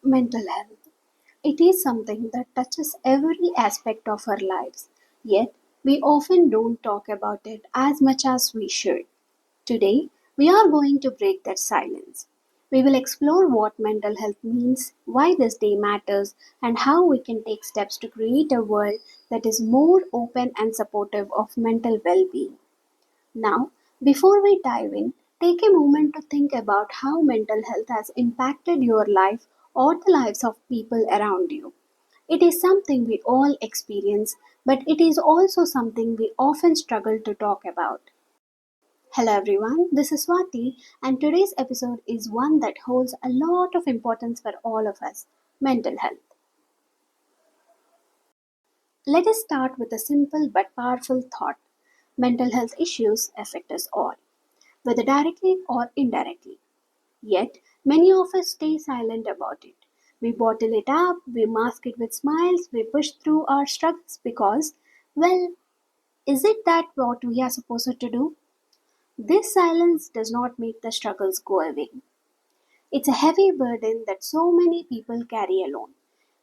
Mental health. It is something that touches every aspect of our lives, yet we often don't talk about it as much as we should. Today, we are going to break that silence. We will explore what mental health means, why this day matters, and how we can take steps to create a world that is more open and supportive of mental well being. Now, before we dive in, take a moment to think about how mental health has impacted your life or the lives of people around you. It is something we all experience, but it is also something we often struggle to talk about. Hello everyone, this is Swati, and today's episode is one that holds a lot of importance for all of us: mental health. Let us start with a simple but powerful thought: mental health issues affect us all, whether directly or indirectly. Yet, many of us stay silent about it. We bottle it up, we mask it with smiles, we push through our struggles because, well, is it that what we are supposed to do? This silence does not make the struggles go away. It's a heavy burden that so many people carry alone.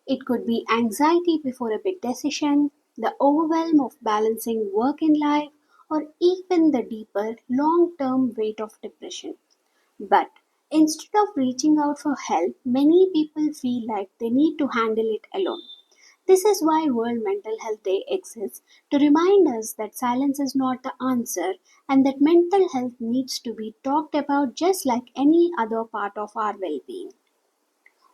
It could be anxiety before a big decision, the overwhelm of balancing work and life, or even the deeper, long term weight of depression. But instead of reaching out for help, many people feel like they need to handle it alone. This is why World Mental Health Day exists, to remind us that silence is not the answer and that mental health needs to be talked about just like any other part of our well being.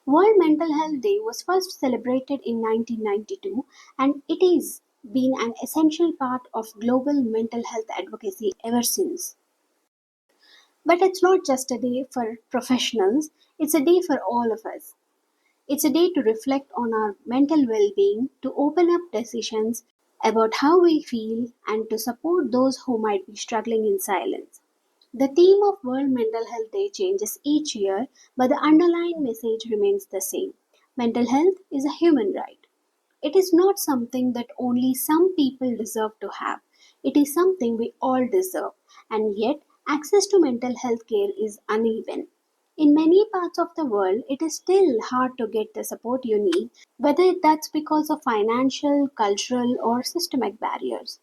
World Mental Health Day was first celebrated in 1992, and it has been an essential part of global mental health advocacy ever since. But it's not just a day for professionals, it's a day for all of us. It's a day to reflect on our mental well being, to open up decisions about how we feel, and to support those who might be struggling in silence. The theme of World Mental Health Day changes each year, but the underlying message remains the same: mental health is a human right. It is not something that only some people deserve to have. It is something we all deserve, and yet access to mental health care is uneven. In many parts of the world, it is still hard to get the support you need, whether that's because of financial, cultural, or systemic barriers.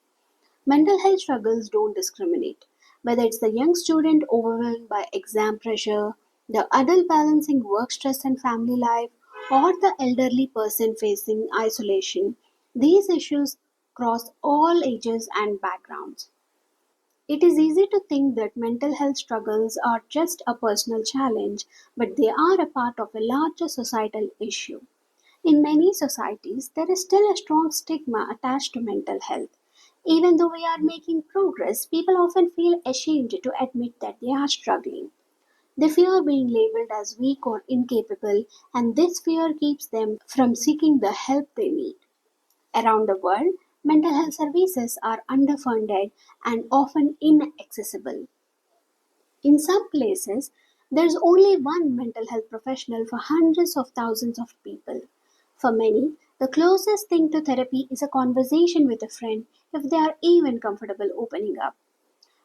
Mental health struggles don't discriminate. Whether it's the young student overwhelmed by exam pressure, the adult balancing work stress and family life, or the elderly person facing isolation, these issues cross all ages and backgrounds. It is easy to think that mental health struggles are just a personal challenge, but they are a part of a larger societal issue. In many societies, there is still a strong stigma attached to mental health. Even though we are making progress, people often feel ashamed to admit that they are struggling. They fear being labeled as weak or incapable, and this fear keeps them from seeking the help they need. Around the world, mental health services are underfunded and often inaccessible. In some places, there's only one mental health professional for hundreds of thousands of people. For many, the closest thing to therapy is a conversation with a friend, if they are even comfortable opening up.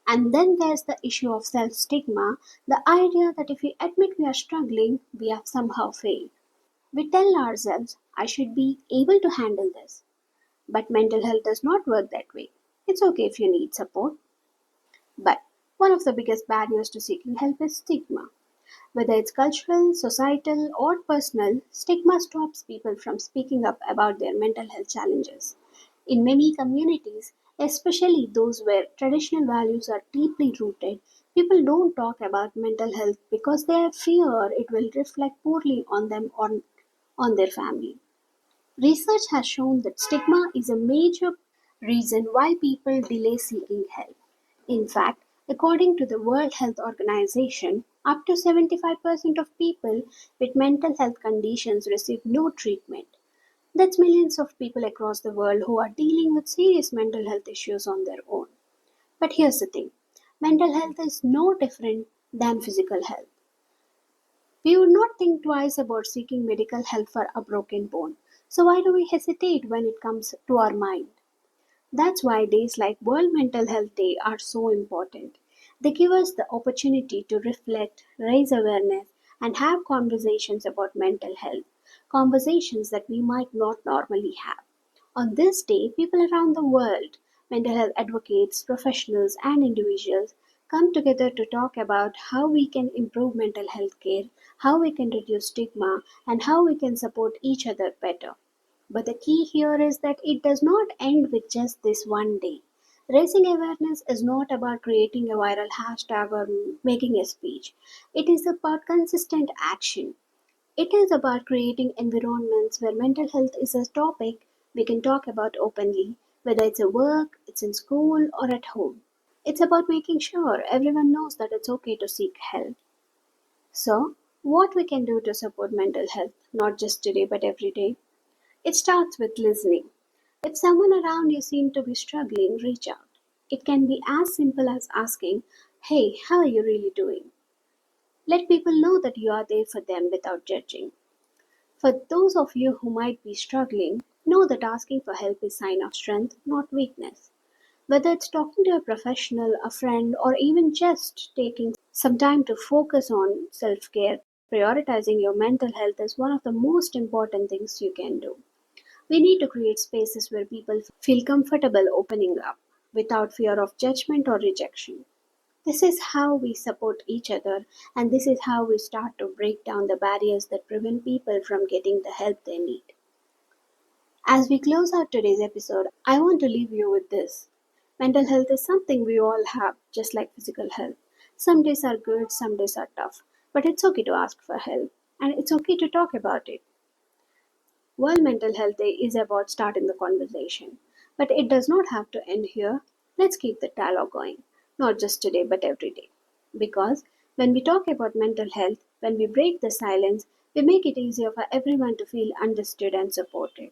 And then there's the issue of self stigma, the idea that if we admit we are struggling, we have somehow failed. We tell ourselves, I should be able to handle this. But mental health does not work that way. It's okay if you need support. But one of the biggest barriers to seeking help is stigma. Whether it's cultural, societal, or personal, stigma stops people from speaking up about their mental health challenges. In many communities, especially those where traditional values are deeply rooted, people don't talk about mental health because they fear it will reflect poorly on them or on their family. Research has shown that stigma is a major reason why people delay seeking help. In fact, according to the World Health Organization, up to 75% of people with mental health conditions receive no treatment. That's millions of people across the world who are dealing with serious mental health issues on their own. But here's the thing: mental health is no different than physical health. We would not think twice about seeking medical help for a broken bone. So, why do we hesitate when it comes to our mind? That's why days like World Mental Health Day are so important. They give us the opportunity to reflect, raise awareness, and have conversations about mental health, conversations that we might not normally have. On this day, people around the world, mental health advocates, professionals, and individuals come together to talk about how we can improve mental health care, how we can reduce stigma, and how we can support each other better. But the key here is that it does not end with just this one day. Raising awareness is not about creating a viral hashtag or making a speech. It is about consistent action. It is about creating environments where mental health is a topic we can talk about openly, whether it's at work, it's in school, or at home. It's about making sure everyone knows that it's okay to seek help. So, what we can do to support mental health, not just today but every day? It starts with listening. If someone around you seems to be struggling, reach out. It can be as simple as asking, "Hey, how are you really doing?" Let people know that you are there for them without judging. For those of you who might be struggling, know that asking for help is a sign of strength, not weakness. Whether it's talking to a professional, a friend, or even just taking some time to focus on self care, prioritizing your mental health is one of the most important things you can do. We need to create spaces where people feel comfortable opening up without fear of judgment or rejection. This is how we support each other, and this is how we start to break down the barriers that prevent people from getting the help they need. As we close out today's episode, I want to leave you with this. Mental health is something we all have, just like physical health. Some days are good, some days are tough, but it's okay to ask for help, and it's okay to talk about it. World Mental Health Day is about starting the conversation, but it does not have to end here. Let's keep the dialogue going, not just today but every day. Because when we talk about mental health, when we break the silence, we make it easier for everyone to feel understood and supported.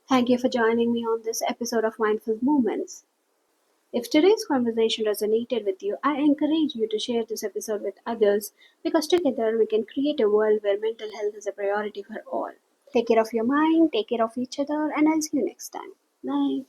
Thank you for joining me on this episode of Mindful Moments. If today's conversation resonated with you, I encourage you to share this episode with others because together we can create a world where mental health is a priority for all. Take care of your mind, take care of each other, and I'll see you next time. Bye.